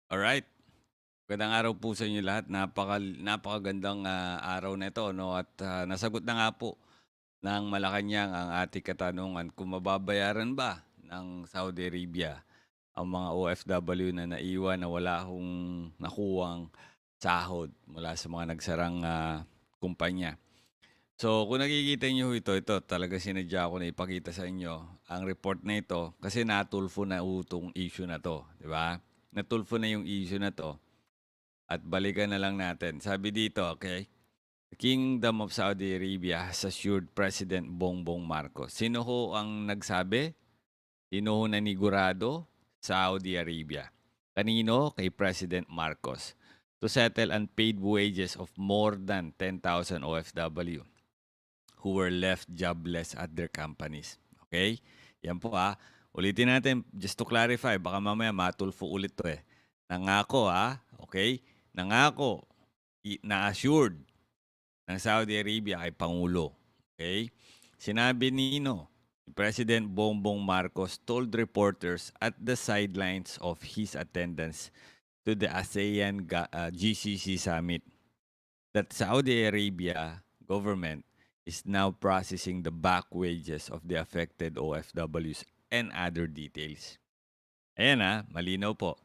Alright. Magandang araw po sa inyo lahat. Napakagandang araw na ito, 'no, at nasagot na nga po ng Malacanang ang ating katanungan kung mababayaran ba ng Saudi Arabia ang mga OFW na naiwan na wala hong nakuhang sahod mula sa mga nagsarang kumpanya. So, kung nakikita niyo ito talaga sinadya ko na ipakita sa inyo ang report na ito kasi natulfo na 'tong issue na 'to, 'di ba? Natulfo na yung issue na 'to. At balikan na lang natin. Sabi dito, okay, the Kingdom of Saudi Arabia has assured President Bongbong Marcos. Sino ho ang nagsabi? Sino ho nanigurado? Saudi Arabia. Kanino? Kay President Marcos. To settle unpaid wages of more than 10,000 OFW who were left jobless at their companies. Okay? Yan po ha. Ulitin natin, just to clarify, baka mamaya matulfo ulit to eh. Nangako ha, okay? Nangako, na-assured ng Saudi Arabia kay Pangulo. Okay? Sinabi ni President Bongbong Marcos told reporters at the sidelines of his attendance to the ASEAN GCC summit that Saudi Arabia government is now processing the back wages of the affected OFWs and other details. Ayan malinaw po.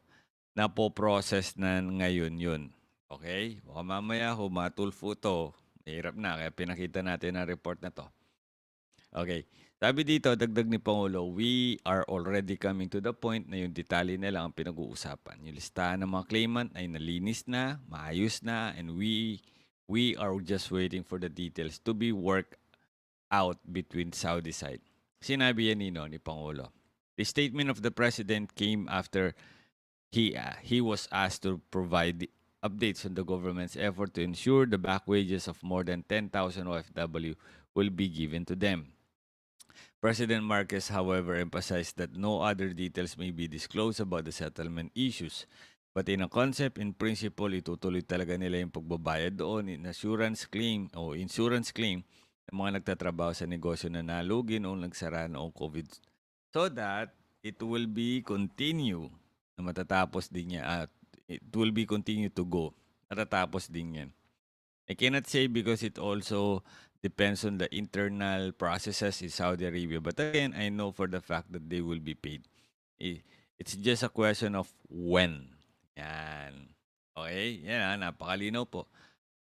Napo-process na ngayon yun. Okay? Baka mamaya humatulfo to. Mahirap na, kaya pinakita natin ang report na to. Okay. Sabi dito, dagdag ni Pangulo, we are already coming to the point na yung detalye na lang ang pinag-uusapan. Yung listahan ng mga claimant ay nalinis na, maayos na, and we are just waiting for the details to be worked out between Saudi side. Sinabi yan ni Pangulo. The statement of the President came after he was asked to provide updates on the government's effort to ensure the back wages of more than 10,000 OFW will be given to them. President Marcos, however, emphasized that no other details may be disclosed about the settlement issues. But in a concept, in principle, itutuloy talaga nila yung pagbabayad doon in insurance claim ng mga nagtatrabaho sa negosyo na nalugi noong nagsara noong COVID. So that it will be continue na matatapos din niya at it will be continue to go. Matatapos din yan. I cannot say because it also depends on the internal processes in Saudi Arabia. But again, I know for the fact that they will be paid. It's just a question of when. Yan. Okay? Yan napakalinaw po.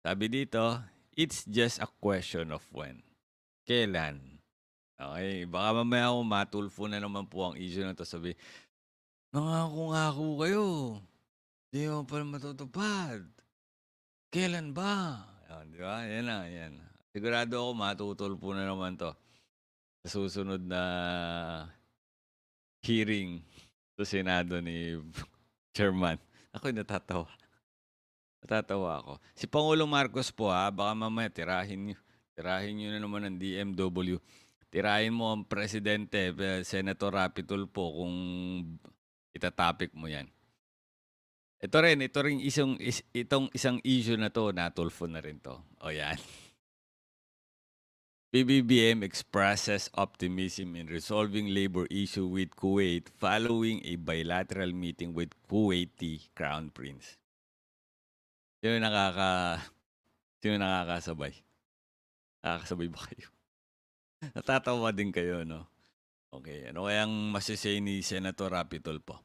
Sabi dito, it's just a question of when. Kailan? Okay? Baka mamaya ako matulfo na naman po ang issue na to. Sabi, nangako-ngako kayo. Di mo pa matutupad. Kailan ba? Di ba? Yan na, yan. Sigurado ako matutulpo na naman to sa susunod na hearing sa Senado ni Chairman. Ako'y natatawa. Natatawa ako. Si Pangulong Marcos po baka mamaya tirahin nyo na naman ng DMW. Tirahin mo ang presidente, Senator Rapitul po kung itatopic mo yan. Itong isang issue na to, natulfo na rin to. O yan. PBBM expresses optimism in resolving labor issue with Kuwait following a bilateral meeting with Kuwaiti Crown Prince. Sino nakakasabay? Nakakasabay ba kayo? Natatawa din kayo, no? Okay, ano kayang masisay ni Senator Rapitol po?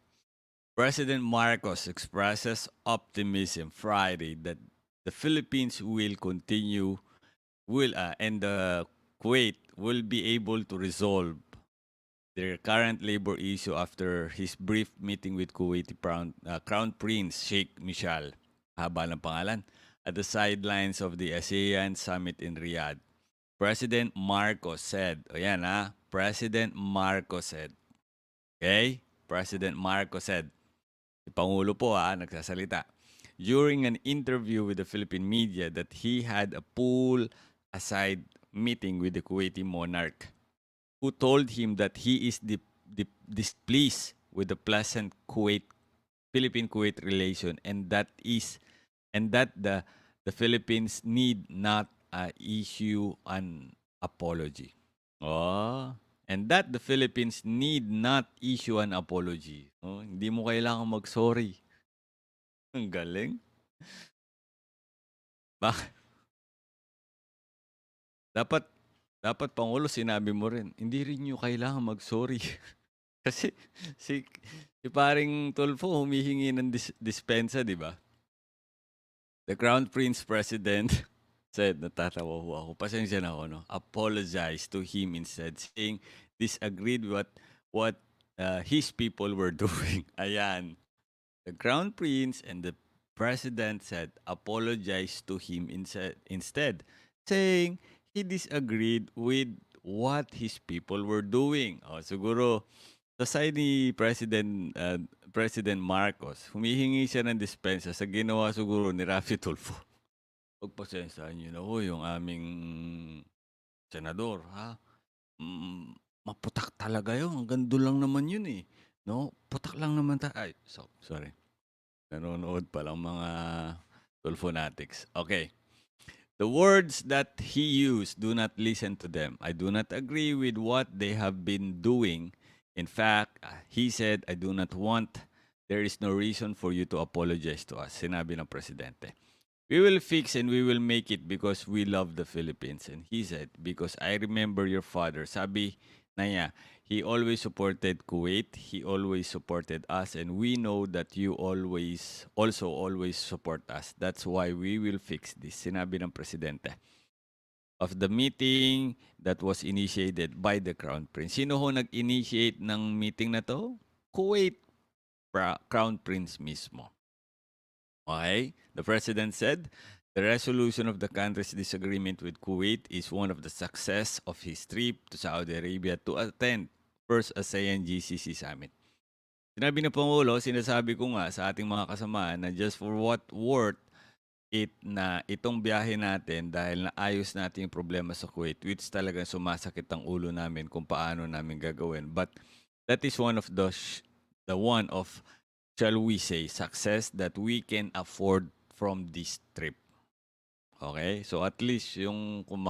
President Marcos expresses optimism Friday that the Philippines will continue and the Kuwait will be able to resolve their current labor issue after his brief meeting with Kuwaiti Crown Prince Sheikh Michal, haba ng pangalan, at the sidelines of the ASEAN summit in Riyadh. President Marcos said, President Marcos said, okay? President Marcos said, si Pangulo po nagsasalita, during an interview with the Philippine media that he had a pull-aside meeting with the Kuwaiti monarch who told him that he is displeased with the pleasant Philippine-Kuwait relation and that the Philippines need not issue an apology. And that the Philippines need not issue an apology. Hindi mo kailangan mag-sorry. Ang galing. Bak dapat dapat Pangulo sinabi mo rin, hindi rin niyo kailangan mag-sorry. Kasi si si paring Tulfo humihingi ng dispensa, 'di ba? The Crown Prince President said, natatawa ho ako, pasensya na ako, no? Apologize to him instead, saying disagreed what his people were doing. Ayan. The Crown Prince and the President said apologize to him instead, saying he disagreed with what his people were doing. O, siguro, sa side ni President Marcos, humihingi siya ng dispensa sa ginawa siguro ni Rafi Tulfo. Pagpasensyahan niyo na ho yung aming senador, ha? Maputak talaga yun. Hanggang doon lang naman yun eh. No? Putak lang naman Ay, sorry. Nanonood palang mga Tulfonatics. Okay. The words that he used, do not listen to them. I do not agree with what they have been doing. In fact, he said, I do not want, there is no reason for you to apologize to us. Sinabi ng presidente. We will fix and we will make it because we love the Philippines. And he said, because I remember your father. Sabi na niya, he always supported Kuwait. He always supported us. And we know that you always support us. That's why we will fix this. Sinabi ng presidente. Of the meeting that was initiated by the Crown Prince. Sino ho nag-initiate ng meeting na to? Kuwait Crown Prince mismo. Okay? The president said, the resolution of the country's disagreement with Kuwait is one of the success of his trip to Saudi Arabia to attend first ASEAN GCC Summit. Sinabi ng Pangulo, sinasabi ko nga sa ating mga kasamaan na just for what worth it na itong biyahe natin dahil naayos natin yung problema sa Kuwait, which talagang sumasakit ang ulo namin kung paano namin gagawin. But that is one of the one of, shall we say, success that we can afford from this trip. Okay? So at least yung kung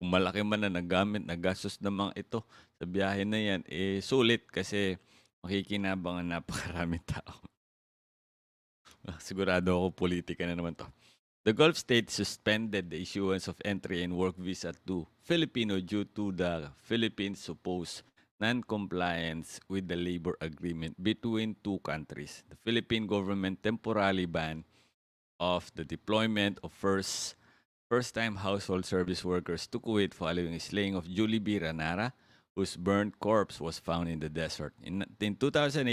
malaki man na nagastos naman ito sa biyahe na yan, eh sulit kasi makikinabang ang napakaraming tao. Sigurado ako politika na naman to. The Gulf states suspended the issuance of entry and work visa to Filipino due to the Philippines' supposed non-compliance with the labor agreement between two countries. The Philippine government temporarily banned of the deployment of first-time household service workers to Kuwait following the slaying of Julie B. Ranara, whose burnt corpse was found in the desert. In 2018,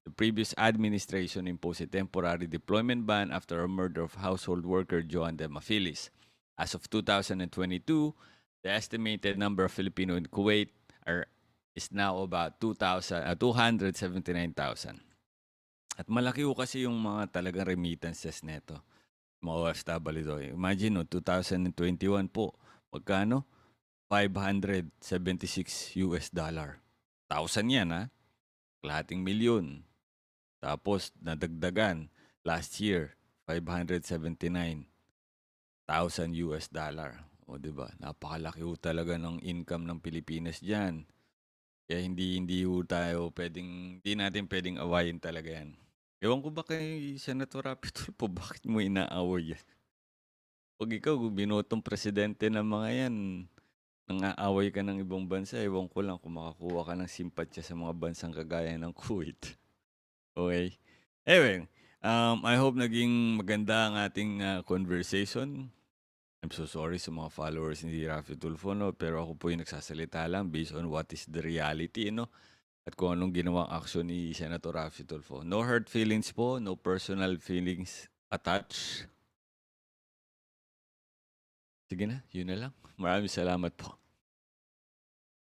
the previous administration imposed a temporary deployment ban after a murder of household worker Kjuantv. As of 2022, the estimated number of Filipino in Kuwait is now about 279,000. At malaki ko kasi yung mga talagang remittances neto. Mga OFW to. Imagine, no, 2021 po, magkano? $576. 1,000 yan, ha? Kalahating milyon. Tapos, nadagdagan, last year, $579,000. O, diba? Napakalaki ho talaga ng income ng Pilipinas dyan. Kaya hindi natin pwedeng awayin talaga yan. Ewan ko ba kay Senator Rapi Tulfo, bakit mo inaaway yan? Pag ikaw binotong presidente ng mga yan, nang-aaway ka ng ibang bansa, ewan ko lang kung makakuha ka ng simpatya sa mga bansang kagaya ng Kuwait. Okay? Anyway, I hope naging maganda ang ating conversation. I'm so sorry sa mga followers ni Rafi Tulfo, no? Pero ako po yung nagsasalita lang based on what is the reality, no? At kung anong ginawang action ni Senator Rafi Tulfo. No hurt feelings po, no personal feelings attached. Sige na, yun na lang. Maraming salamat po.